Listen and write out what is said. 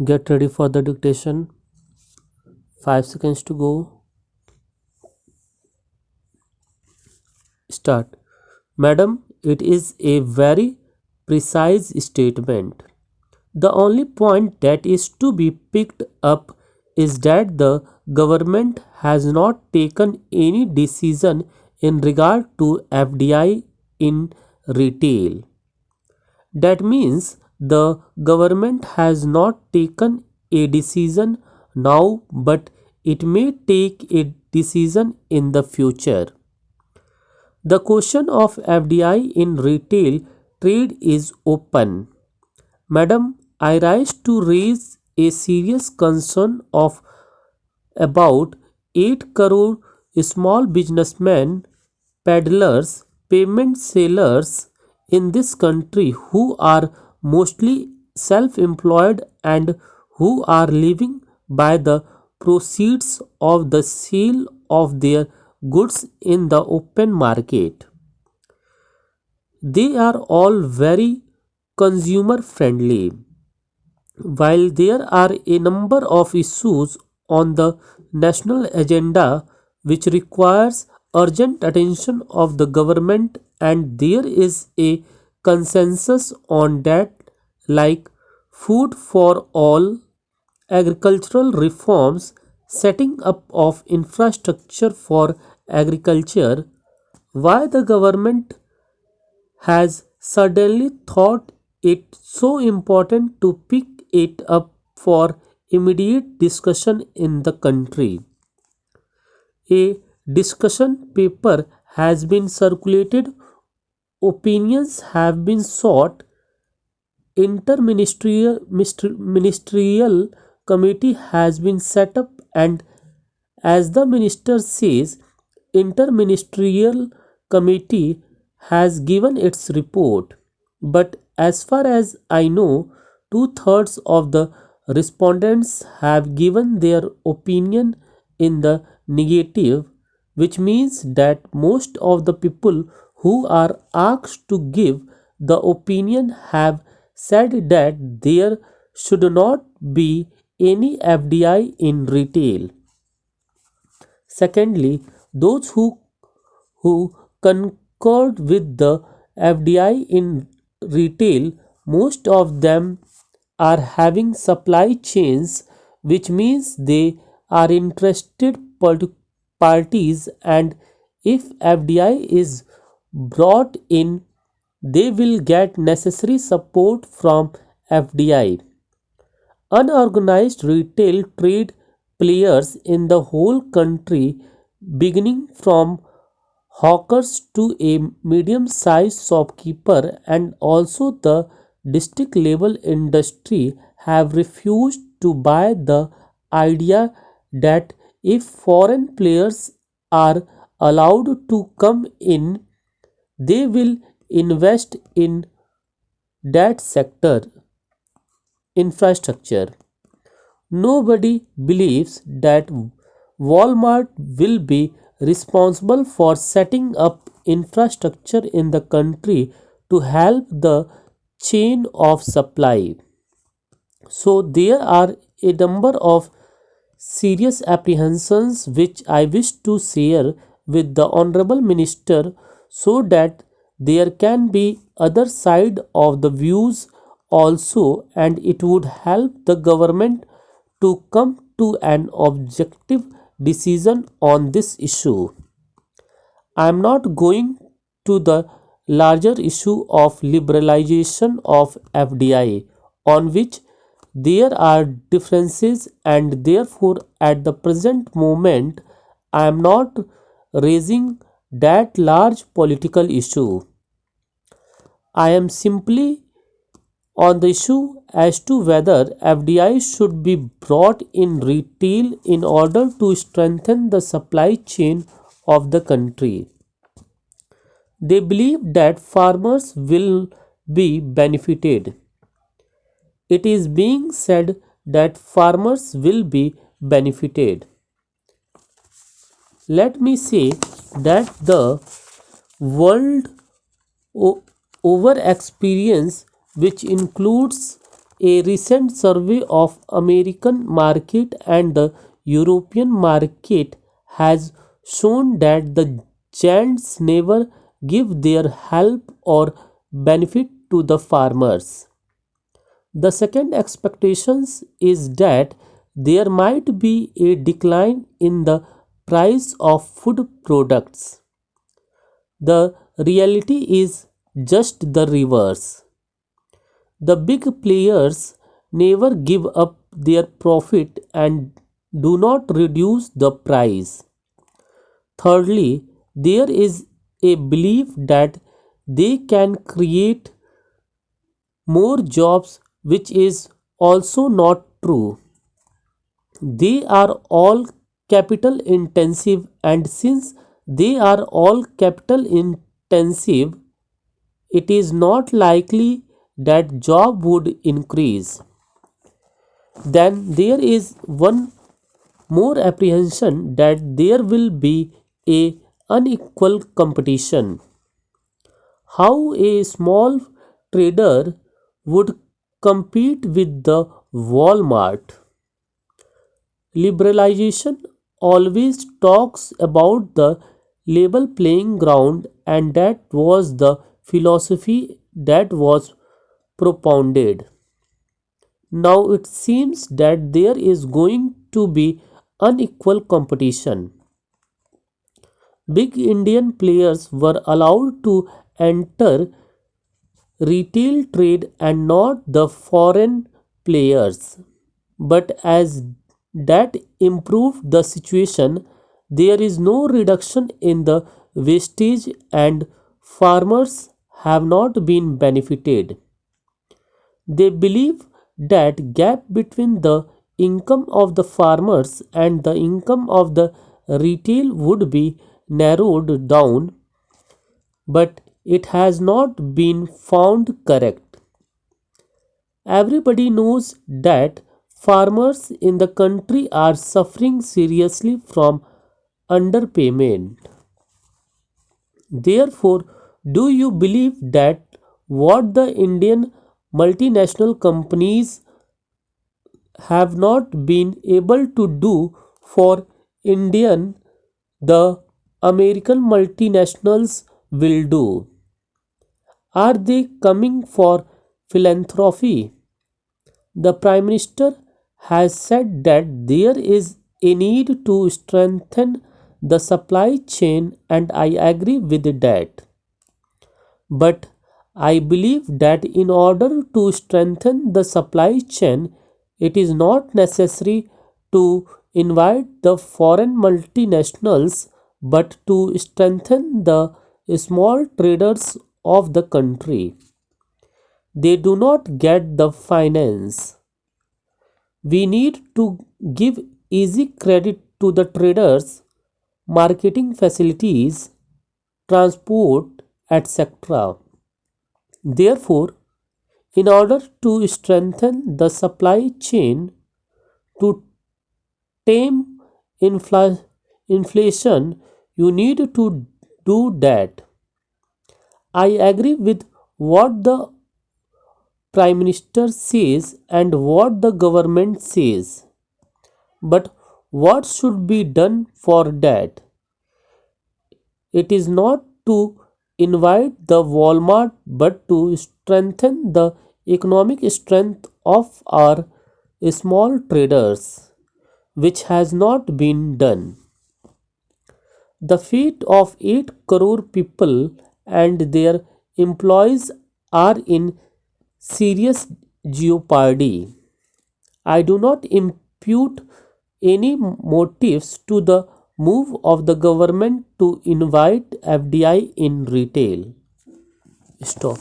Get ready for the dictation. 5 seconds to go. Start. Madam, it is a very precise statement. The only point that is to be picked up is that the government has not taken any decision in regard to FDI in retail. That means the government has not taken a decision now, but it may take a decision in the future. The question of FDI in retail trade is open. Madam, I rise to raise a serious concern of about 8 crore small businessmen, peddlers, payment sellers in this country who are mostly self employed and who are living by the proceeds of the sale of their goods in the open market. They are all very consumer friendly. While there are a number of issues on the national agenda which requires urgent attention of the government, and there is a consensus on that, like food for all, agricultural reforms, setting up of infrastructure for agriculture, why the government has suddenly thought it so important to pick it up for immediate discussion in the country. A discussion paper has been circulated, opinions have been sought, ministerial committee has been set up, and as the minister says, interministerial committee has given its report. But as far as I know, two-thirds of the respondents have given their opinion in the negative, which means that most of the people who are asked to give the opinion have said that there should not be any FDI in retail. Secondly, those who concurred with the FDI in retail, most of them are having supply chains, which means they are interested parties, and if FDI is brought in, they will get necessary support from FDI. Unorganized retail trade players in the whole country, beginning from hawkers to a medium sized shopkeeper and also the district level industry, have refused to buy the idea that if foreign players are allowed to come in, they will invest in that sector infrastructure. Nobody believes that Walmart will be responsible for setting up infrastructure in the country to help the chain of supply. So, there are a number of serious apprehensions which I wish to share with the Honorable Minister so that there can be other side of the views also, and it would help the government to come to an objective decision on this issue. I am not going to the larger issue of liberalization of FDI, on which there are differences, and therefore at the present moment I am not raising that large political issue. I am simply on the issue as to whether FDI should be brought in retail in order to strengthen the supply chain of the country. They believe that farmers will be benefited. It is being said that farmers will be benefited. Let me say that the world over experience, which includes A recent survey of American market and the European market has shown that the giants never give their help or benefit to the farmers. The second expectations is that there might be a decline in the price of food products. The reality is just the reverse. The big players never give up their profit and do not reduce the price. Thirdly, there is a belief that they can create more jobs, which is also not true. They are all capital intensive, and since they are all capital intensive, it is not likely that job would increase. Then there is one more apprehension that there will be a unequal competition. How a small trader would compete with the Walmart. Liberalization always talks about the level playing ground, and that was the philosophy that was propounded. Now it seems that there is going to be unequal competition. Big Indian players were allowed to enter retail trade and not the foreign players. But as that improved the situation, there is no reduction in the wastage and farmers have not been benefited. They believe that gap between the income of the farmers and the income of the retail would be narrowed down, but it has not been found correct. Everybody knows that farmers in the country are suffering seriously from underpayment. Therefore, do you believe that what the Indian multinational companies have not been able to do for Indian, the American multinationals will do? Are they coming for philanthropy? The Prime Minister has said that there is a need to strengthen the supply chain, and I agree with that. But I believe that in order to strengthen the supply chain, it is not necessary to invite the foreign multinationals but to strengthen the small traders of the country. They do not get the finance. We need to give easy credit to the traders, marketing facilities, transport, etc. Therefore, in order to strengthen the supply chain to tame inflation, you need to do that. I agree with what the Prime Minister says and what the government says. But what should be done for that? It is not to invite the Walmart but to strengthen the economic strength of our small traders, which has not been done. The fate of 8 crore people and their employees are in serious jeopardy. I do not impute any motives to the move of the government to invite FDI in retail. Stop.